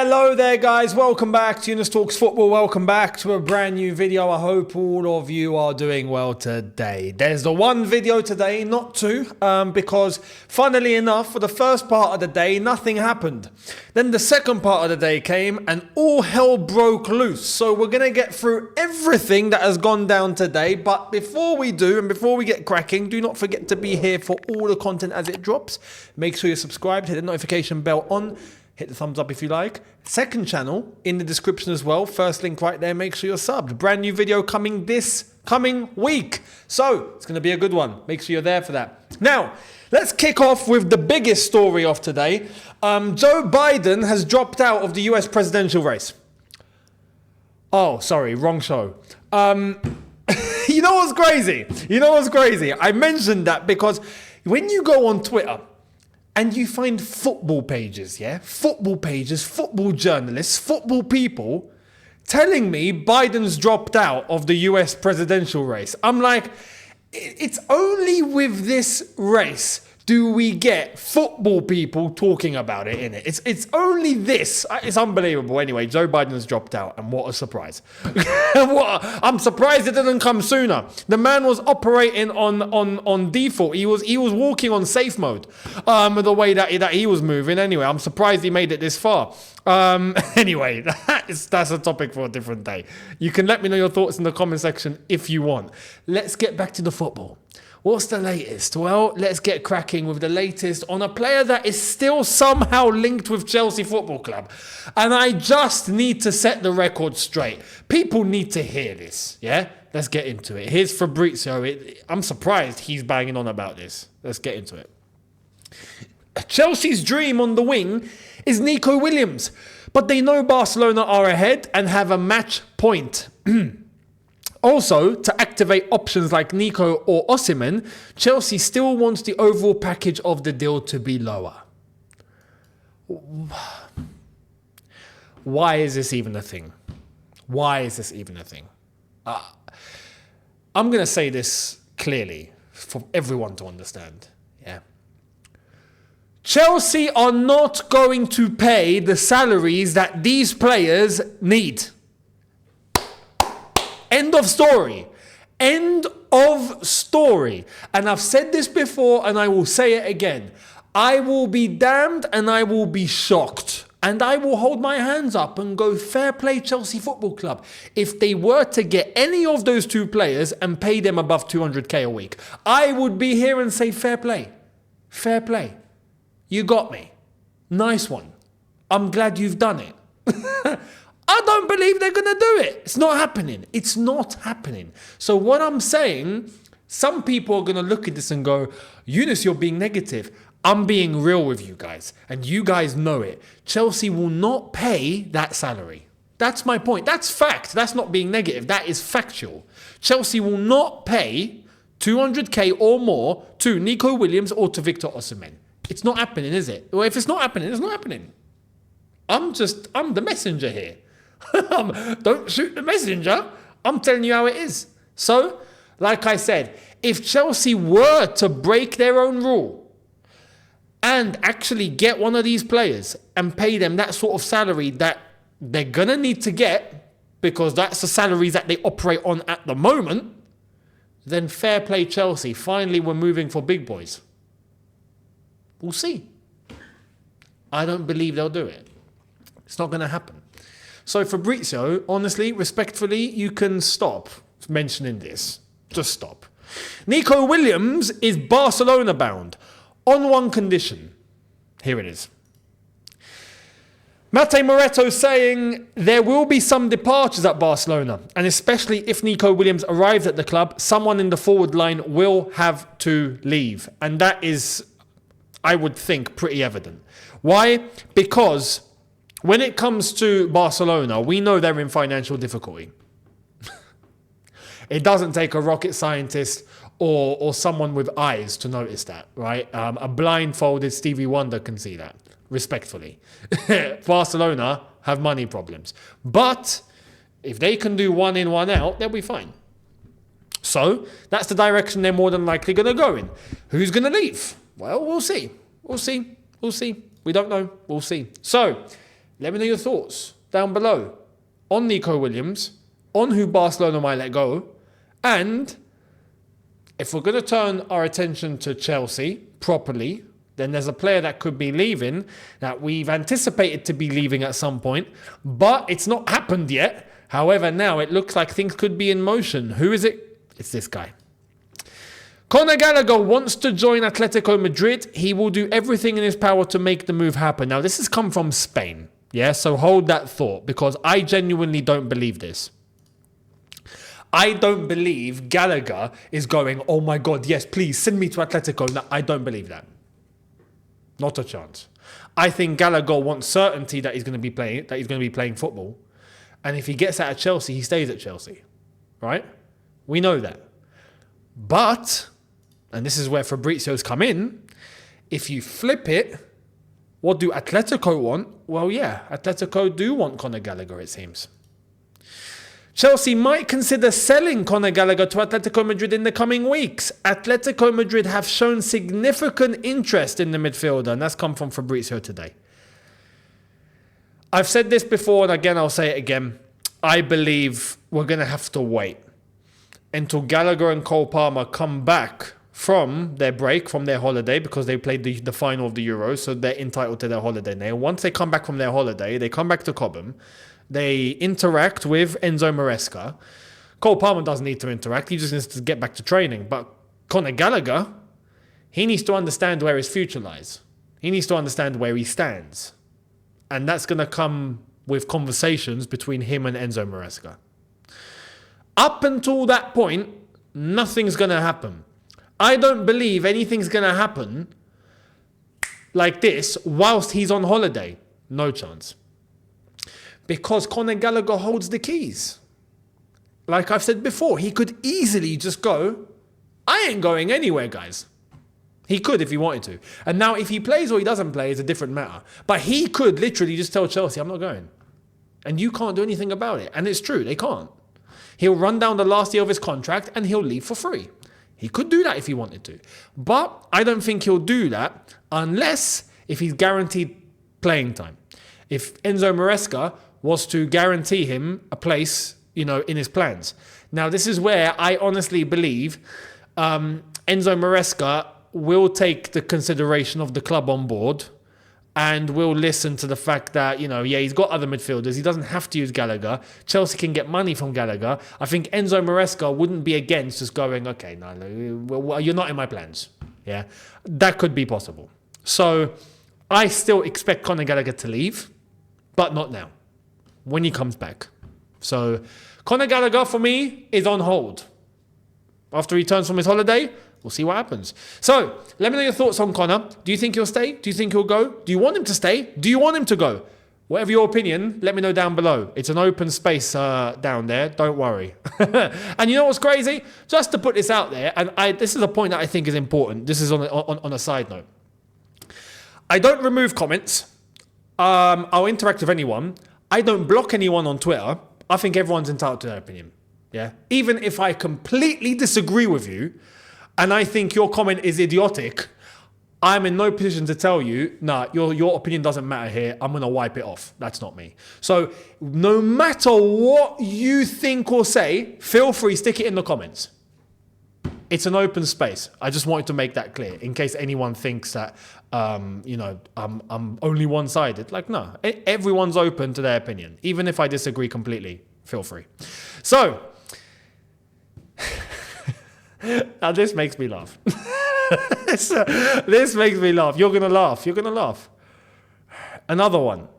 Hello there guys, welcome back to Younes Talks Football, welcome back to a brand new video. I hope all of you are doing well today. There's the one video today, not two, because funnily enough, for the first part of the day, nothing happened. Then the second part of the day came and all hell broke loose. So we're going to get through everything that has gone down today, but before we do and before we get cracking, do not forget to be here for all the content as it drops. Make sure you're subscribed, hit the notification bell on. Hit the thumbs up if you like. Second channel in the description as well. First link right there. Make sure you're subbed. Brand new video coming this coming week. So it's going to be a good one. Make sure you're there for that. Now, let's kick off with the biggest story of today. Joe Biden has dropped out of the US presidential race. Oh, sorry. Wrong show. You know what's crazy? I mentioned that because when you go on Twitter, and you find football pages, football journalists, football people telling me Biden's dropped out of the US presidential race. I'm like, it's only with this race do we get football people talking about it, innit? It's only this. It's unbelievable. Anyway, Joe Biden's dropped out, and what a surprise. I'm surprised it didn't come sooner. The man was operating on default. He was walking on safe mode, the way that he was moving. Anyway, I'm surprised he made it this far. Anyway, that's a topic for a different day. You can let me know your thoughts in the comment section if you want. Let's get back to the football. What's the latest? Well, let's get cracking with the latest on a player that is still somehow linked with Chelsea Football Club. And I just need to set the record straight. People need to hear this, yeah? Let's get into it. Here's Fabrizio. I'm surprised he's banging on about this. Let's get into it. Chelsea's dream on the wing is Nico Williams, but they know Barcelona are ahead and have a match point. Also, to activate options like Nico or Osimhen, Chelsea still wants the overall package of the deal to be lower. Why is this even a thing? I'm going to say this clearly for everyone to understand. Yeah. Chelsea are not going to pay the salaries that these players need. End of story. End of story. And I've said this before and I will say it again. I will be damned and I will be shocked. And I will hold my hands up and go, fair play Chelsea Football Club. If they were to get any of those two players and pay them above 200k a week, I would be here and say fair play. Fair play. You got me. Nice one. I'm glad you've done it. I don't believe they're going to do it. It's not happening. It's not happening. So what I'm saying, some people are going to look at this and go, Younes, you're being negative. I'm being real with you guys. And you guys know it. Chelsea will not pay that salary. That's my point. That's fact. That's not being negative. That is factual. Chelsea will not pay 200k or more to Nico Williams or to Victor Osimhen. It's not happening, is it? Well, if it's not happening, it's not happening. I'm the messenger here. Don't shoot the messenger. I'm telling you how it is. So, like I said, if Chelsea were to break their own rule and actually get one of these players and pay them that sort of salary that they're going to need to get, because that's the salaries that they operate on at the moment, then fair play Chelsea. Finally, we're moving for big boys. We'll see. I don't believe they'll do it. It's not going to happen. So Fabrizio, honestly, respectfully, you can stop mentioning this. Just stop. Nico Williams is Barcelona bound on one condition. Here it is. Mate Moretto saying there will be some departures at Barcelona, and especially if Nico Williams arrives at the club, someone in the forward line will have to leave. And that is, I would think, pretty evident. Why? Because when it comes to Barcelona, we know they're in financial difficulty. It doesn't take a rocket scientist or someone with eyes to notice that, right? A blindfolded Stevie Wonder can see that, respectfully. Barcelona have money problems. But if they can do one in, one out, they'll be fine. So that's the direction they're more than likely going to go in. Who's going to leave? Well, we'll see. We don't know. We'll see. So Let me know your thoughts down below on Nico Williams, on who Barcelona might let go, and if we're going to turn our attention to Chelsea properly, then there's a player that could be leaving that we've anticipated to be leaving at some point, but it's not happened yet. However, now it looks like things could be in motion. Who is it? It's this guy. Conor Gallagher wants to join Atletico Madrid. He will do everything in his power to make the move happen. Now, this has come from Spain. Yeah, so hold that thought, because I genuinely don't believe this. I don't believe Gallagher is going, oh my God, yes, please send me to Atletico. No, I don't believe that. Not a chance. I think Gallagher wants certainty that he's going to be playing football. And if he gets out of Chelsea, he stays at Chelsea. Right? We know that. But, and this is where Fabrizio's come in, if you flip it, what do Atletico want? Well, yeah, Atletico do want Conor Gallagher, it seems. Chelsea might consider selling Conor Gallagher to Atletico Madrid in the coming weeks. Atletico Madrid have shown significant interest in the midfielder, and that's come from Fabrizio today. I've said this before, and again, I'll say it again. I believe we're going to have to wait until Gallagher and Cole Palmer come back from their break, from their holiday, because they played the final of the Euros, so they're entitled to their holiday now. Once they come back from their holiday, they come back to Cobham. They interact with Enzo Maresca. Cole Palmer doesn't need to interact. He just needs to get back to training. But Conor Gallagher, he needs to understand where his future lies. He needs to understand where he stands. And that's going to come with conversations between him and Enzo Maresca. Up until that point, nothing's going to happen. I don't believe anything's going to happen like this whilst he's on holiday. No chance. Because Conor Gallagher holds the keys. Like I've said before, he could easily just go, I ain't going anywhere, guys. He could if he wanted to. And now if he plays or he doesn't play is a different matter. But he could literally just tell Chelsea, I'm not going. And you can't do anything about it. And it's true, they can't. He'll run down the last year of his contract and he'll leave for free. He could do that if he wanted to. But I don't think he'll do that unless if he's guaranteed playing time. If Enzo Maresca was to guarantee him a place, in his plans. Now, this is where I honestly believe Enzo Maresca will take the consideration of the club on board and will listen to the fact that, he's got other midfielders. He doesn't have to use Gallagher. Chelsea can get money from Gallagher. I think Enzo Maresca wouldn't be against just going, okay, no, you're not in my plans. Yeah, that could be possible. So I still expect Conor Gallagher to leave, but not now, when he comes back. So Conor Gallagher, for me, is on hold. After he returns from his holiday, we'll see what happens. So let me know your thoughts on Conor. Do you think he'll stay? Do you think he'll go? Do you want him to stay? Do you want him to go? Whatever your opinion, let me know down below. It's an open space down there. Don't worry. And you know what's crazy? Just to put this out there, and this is a point that I think is important. This is on a side note. I don't remove comments. I'll interact with anyone. I don't block anyone on Twitter. I think everyone's entitled to their opinion. Yeah. Even if I completely disagree with you and I think your comment is idiotic, I'm in no position to tell you, nah, your opinion doesn't matter here. I'm going to wipe it off. That's not me. So no matter what you think or say, feel free, stick it in the comments. It's an open space. I just wanted to make that clear in case anyone thinks that, I'm only one-sided. Like, no, everyone's open to their opinion. Even if I disagree completely, feel free. So, now this makes me laugh. This makes me laugh. You're going to laugh. You're going to laugh. Another one.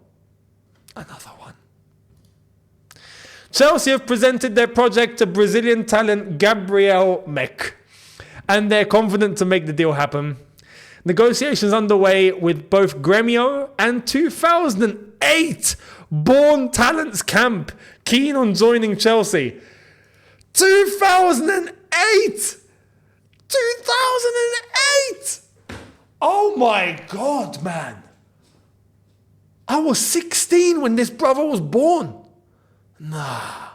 Chelsea have presented their project to Brazilian talent Gabriel Mek, and they're confident to make the deal happen. Negotiations underway with both Grêmio and 2008 born talents camp keen on joining Chelsea. 2008! Oh my God, man. I was 16 when this brother was born. Nah.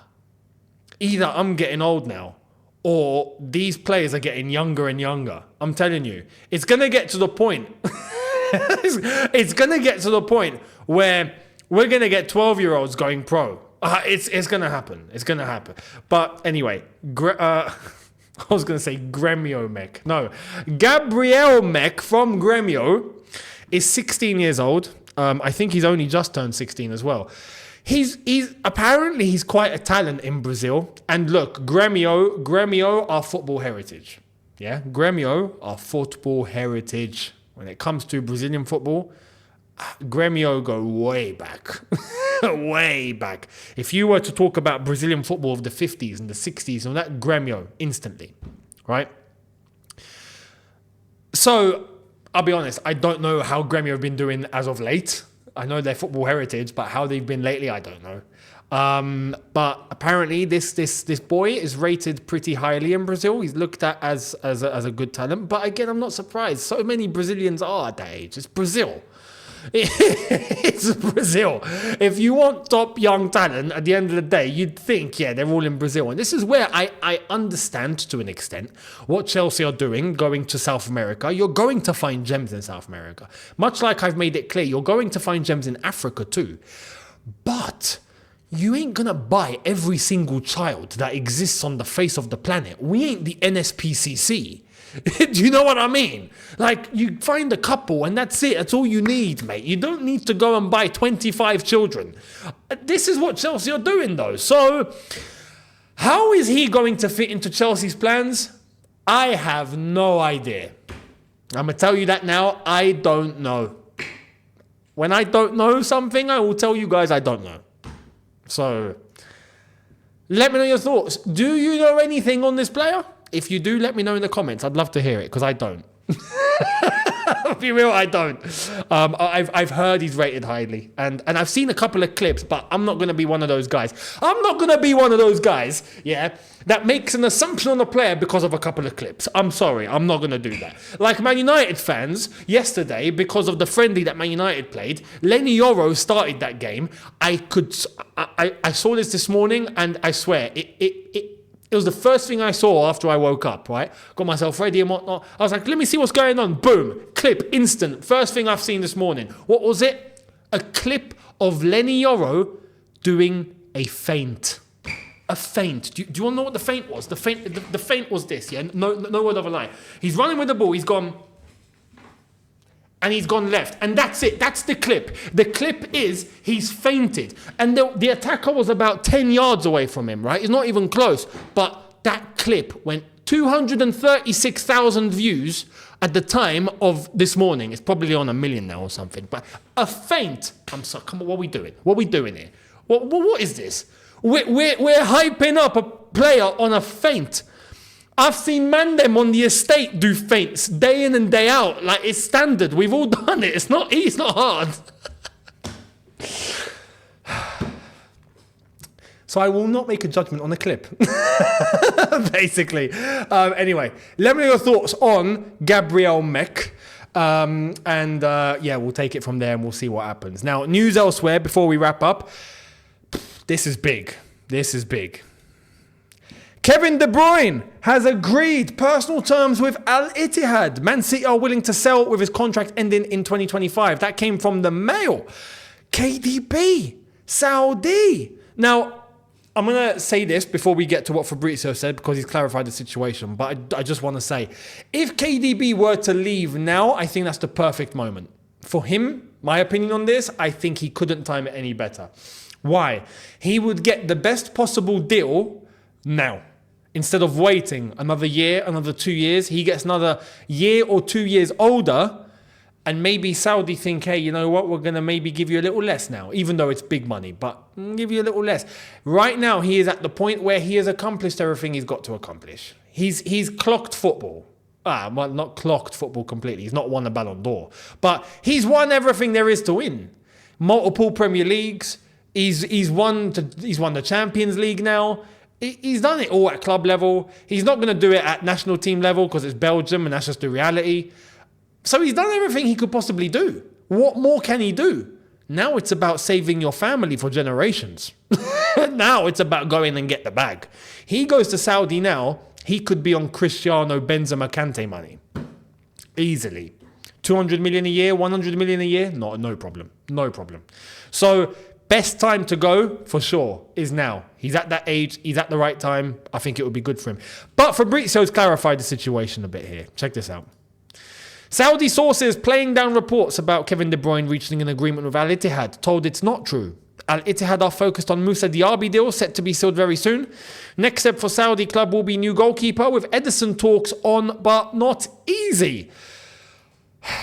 Either I'm getting old now or these players are getting younger and younger. I'm telling you, it's going to get to the point. It's going to get to the point where we're going to get 12-year-olds going pro. It's going to happen. It's going to happen. But anyway, I was going to say Gremio Mech. No, Gabriel Mech from Gremio is 16 years old. I think he's only just turned 16 as well. He's apparently he's quite a talent in Brazil. And look, Gremio are football heritage. Yeah, Gremio are football heritage. When it comes to Brazilian football, Gremio go way back. Way back. If you were to talk about Brazilian football of the 50s and the 60s and that, Gremio, instantly. Right? So, I'll be honest, I don't know how Gremio have been doing as of late. I know their football heritage, but how they've been lately, I don't know. But apparently this boy is rated pretty highly in Brazil. He's looked at as a good talent. But again, I'm not surprised. So many Brazilians are at that age. It's Brazil. It's Brazil. If you want top young talent, at the end of the day, you'd think, yeah, they're all in Brazil. And this is where I understand to an extent what Chelsea are doing, going to South America. You're going to find gems in South America. Much like I've made it clear, you're going to find gems in Africa too. But you ain't gonna buy every single child that exists on the face of the planet. We ain't the NSPCC. Do you know what I mean? Like, you find a couple and that's it. That's all you need, mate. You don't need to go and buy 25 children. This is what Chelsea are doing, though. So, how is he going to fit into Chelsea's plans? I have no idea. I'm going to tell you that now. I don't know. When I don't know something, I will tell you guys I don't know. So, let me know your thoughts. Do you know anything on this player? If you do, let me know in the comments. I'd love to hear it, because I don't. I'll be real, I don't. I've heard he's rated highly. And I've seen a couple of clips, but I'm not going to be one of those guys. I'm not going to be one of those guys, yeah, that makes an assumption on a player because of a couple of clips. I'm sorry, I'm not going to do that. Like Man United fans, yesterday, because of the friendly that Man United played, Lenny Yoro started that game. I saw this morning, and I swear, it was the first thing I saw after I woke up, right? Got myself ready and whatnot. I was like, let me see what's going on. Boom. Clip. Instant. First thing I've seen this morning. What was it? A clip of Lenny Yoro doing a feint. A feint. Do you want to know what the feint was? The feint was this, yeah? No word of a lie. He's running with the ball. He's gone... and he's gone left. And that's it. That's the clip. The clip is he's fainted. And the attacker was about 10 yards away from him, right? He's not even close. But that clip went 236,000 views at the time of this morning. It's probably on 1 million now or something. But a feint. I'm sorry. Come on, what are we doing? What are we doing here? What is this? We're hyping up a player on a feint. I've seen Mandem on the estate do feints day in and day out. Like, it's standard. We've all done it. It's not easy. It's not hard. So I will not make a judgment on the clip. Basically. Anyway, let me know your thoughts on Gabriel Mech. Yeah, we'll take it from there and we'll see what happens. Now, news elsewhere before we wrap up. This is big. This is big. Kevin De Bruyne has agreed personal terms with Al Ittihad. Man City are willing to sell with his contract ending in 2025. That came from the Mail. KDB, Saudi. Now, I'm going to say this before we get to what Fabrizio said, because he's clarified the situation. But I just want to say, if KDB were to leave now, I think that's the perfect moment. For him, my opinion on this, I think he couldn't time it any better. Why? He would get the best possible deal now. Instead of waiting another year, another 2 years, he gets another year or 2 years older, and maybe Saudi think, hey, you know what, we're going to maybe give you a little less now, even though it's big money, but give you a little less. Right now, he is at the point where he has accomplished everything he's got to accomplish. He's clocked football. Well, not clocked football completely. He's not won a Ballon d'Or, but he's won everything there is to win. Multiple Premier Leagues. He's won the Champions League now. He's done it all at club level. He's not going to do it at national team level because it's Belgium and that's just the reality. So he's done everything he could possibly do. What more can he do? Now it's about saving your family for generations. Now it's about going and get the bag. He goes to Saudi now, he could be on Cristiano Benzema Kante money. Easily. 200 million a year, 100 million a year? No problem. No problem. So best time to go, for sure, is now. He's at that age. He's at the right time. I think it would be good for him. But Fabrizio's clarified the situation a bit here. Check this out. Saudi sources playing down reports about Kevin De Bruyne reaching an agreement with Al Ittihad told it's not true. Al Ittihad are focused on Moussa Diaby deal set to be sealed very soon. Next step for Saudi club will be new goalkeeper with Edison talks on, but not easy.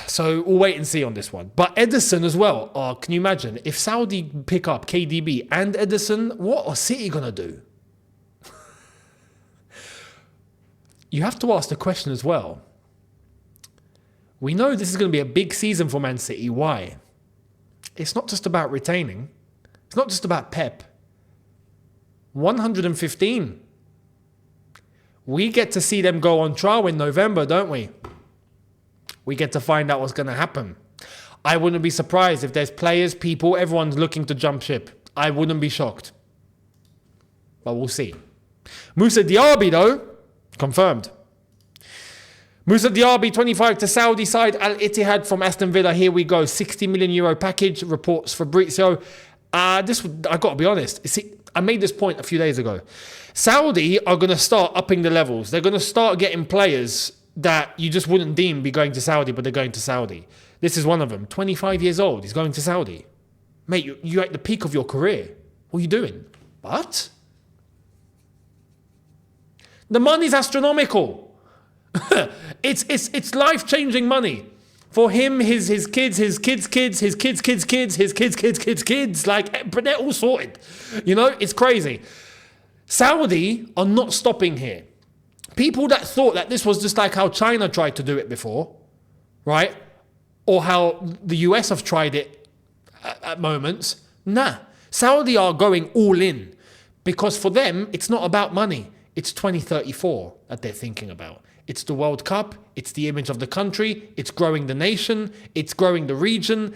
So we'll wait and see on this one. But Edison as well. Can you imagine if Saudi pick up KDB and Edison? What are City gonna do? You have to ask the question as well. We know this is going to be a big season for Man City. Why? It's not just about retaining. It's not just about Pep. 115. We get to see them go on trial in November, don't we? We get to find out what's going to happen. I wouldn't be surprised if there's players, people, everyone's looking to jump ship. I wouldn't be shocked. But we'll see. Moussa Diaby, though, confirmed. Moussa Diaby, 25 to Saudi side. Al Ittihad from Aston Villa. Here we go. 60 million euro package, reports Fabrizio. I've got to be honest. See, I made this point a few days ago. Saudi are going to start upping the levels. They're going to start getting players that you just wouldn't deem be going to Saudi, but they're going to Saudi. This is one of them. 25 years old. He's going to Saudi. Mate, you're at the peak of your career. What are you doing? But the money's astronomical. It's life-changing money for him, his kids, his kids' kids, his kids' kids' kids, his kids' kids' kids' kids. Like, they're all sorted. You know, it's crazy. Saudi are not stopping here. People that thought that this was just like how China tried to do it before, right? Or how the US have tried it at moments. Nah. Saudi are going all in because for them, it's not about money. It's 2034 that they're thinking about. It's the World Cup. It's the image of the country. It's growing the nation. It's growing the region.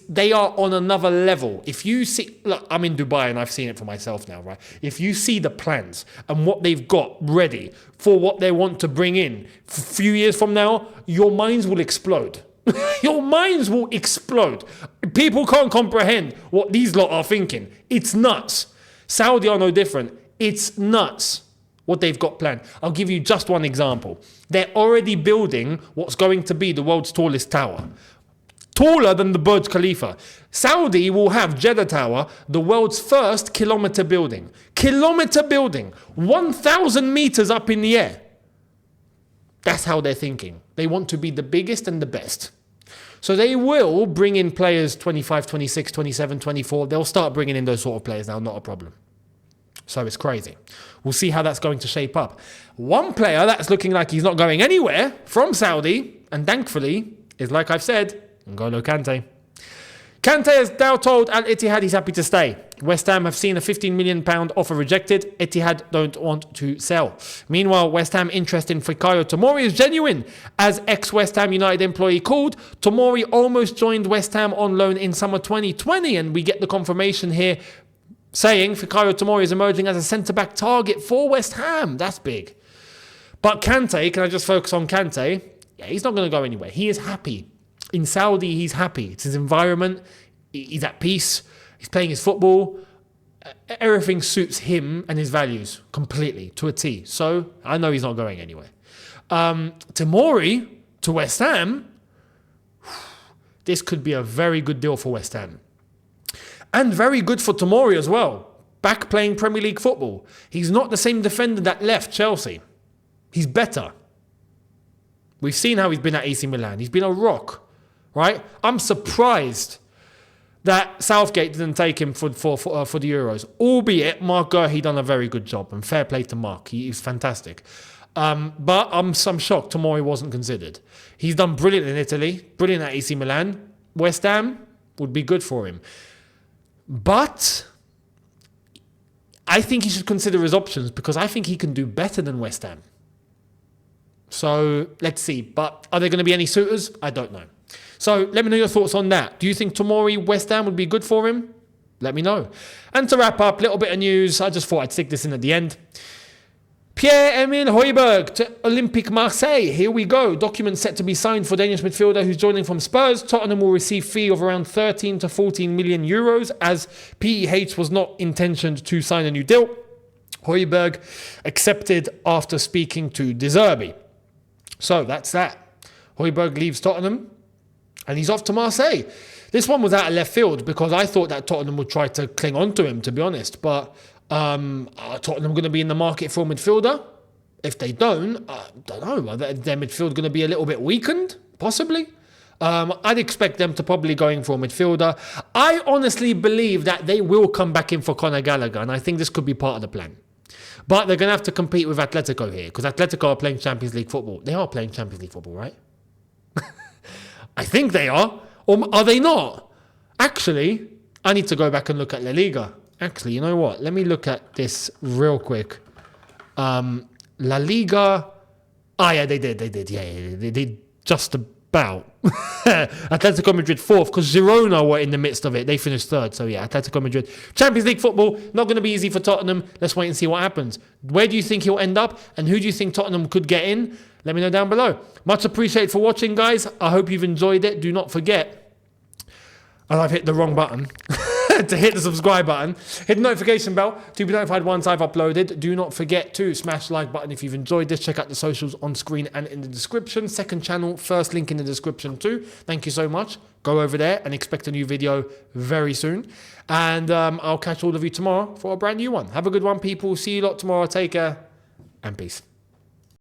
They are on another level. If you see, look, I'm in Dubai and I've seen it for myself now, right? If you see the plans and what they've got ready for what they want to bring in a few years from now, your minds will explode. Your minds will explode. People can't comprehend what these lot are thinking. It's nuts. Saudi are no different. It's nuts what they've got planned. I'll give you just one example. They're already building what's going to be the world's tallest tower. Taller than the Burj Khalifa. Saudi will have Jeddah Tower, the world's first kilometer building. Kilometer building. 1,000 meters up in the air. That's how they're thinking. They want to be the biggest and the best. So they will bring in players 25, 26, 27, 24. They'll start bringing in those sort of players now, not a problem. So it's crazy. We'll see how that's going to shape up. One player that's looking like he's not going anywhere from Saudi, and thankfully, is like I've said, N'Golo Kante. Kante has now told Al Ittihad he's happy to stay. West Ham have seen a £15 million offer rejected. Ittihad don't want to sell. Meanwhile, West Ham interest in Fikayo Tomori is genuine. As ex-West Ham United employee called, Tomori almost joined West Ham on loan in summer 2020, and we get the confirmation here saying Fikayo Tomori is emerging as a centre-back target for West Ham. That's big. But Kante, can I just focus on Kante? Yeah, he's not going to go anywhere. He is happy. In Saudi, he's happy. It's his environment. He's at peace. He's playing his football. Everything suits him and his values completely, to a T. So I know he's not going anywhere. Tomori to West Ham, this could be a very good deal for West Ham. And very good for Tomori as well. Back playing Premier League football. He's not the same defender that left Chelsea. He's better. We've seen how he's been at AC Milan. He's been a rock, right? I'm surprised that Southgate didn't take him for the Euros. Albeit, Mark Gurhey done a very good job. And fair play to Mark. He's fantastic. But I'm shocked Tomori wasn't considered. He's done brilliant in Italy. Brilliant at AC Milan. West Ham would be good for him. But I think he should consider his options because I think he can do better than West Ham. So let's see. But are there going to be any suitors? I don't know. So let me know your thoughts on that. Do you think Tomori, West Ham would be good for him? Let me know. And to wrap up, a little bit of news. I just thought I'd stick this in at the end. Pierre-Emile Hojbjerg to Olympique Marseille. Here we go. Document set to be signed for Danish midfielder who's joining from Spurs. Tottenham will receive fee of around 13 to 14 million euros as PEH was not intentioned to sign a new deal. Hojbjerg accepted after speaking to De Zerbi. So that's that. Hojbjerg leaves Tottenham and he's off to Marseille. This one was out of left field because I thought that Tottenham would try to cling on to him, to be honest. But are Tottenham going to be in the market for a midfielder? If they don't, I don't know. Are their midfield going to be a little bit weakened? Possibly. I'd expect them to probably going for a midfielder. I honestly believe that they will come back in for Conor Gallagher, and I think this could be part of the plan. But they're going to have to compete with Atletico here because Atletico are playing Champions League football. They are playing Champions League football, right? I think they are. Or are they not? Actually, I need to go back and look at La Liga. Actually, you know what? Let me look at this real quick. La Liga. Ah, yeah, they did. Yeah, they did just about. Atletico Madrid 4th because Girona were in the midst of it. They finished 3rd. So yeah, Atletico Madrid. Champions League football, not going to be easy for Tottenham. Let's wait and see what happens. Where do you think he'll end up? And who do you think Tottenham could get in? Let me know down below. Much appreciated for watching, guys. I hope you've enjoyed it. Do not forget, and I've hit the wrong button, to hit the subscribe button. Hit the notification bell to be notified once I've uploaded. Do not forget to smash the like button if you've enjoyed this. Check out the socials on screen and in the description. Second channel, first link in the description too. Thank you so much. Go over there and expect a new video very soon. And I'll catch all of you tomorrow for a brand new one. Have a good one, people. See you lot tomorrow. Take care and peace.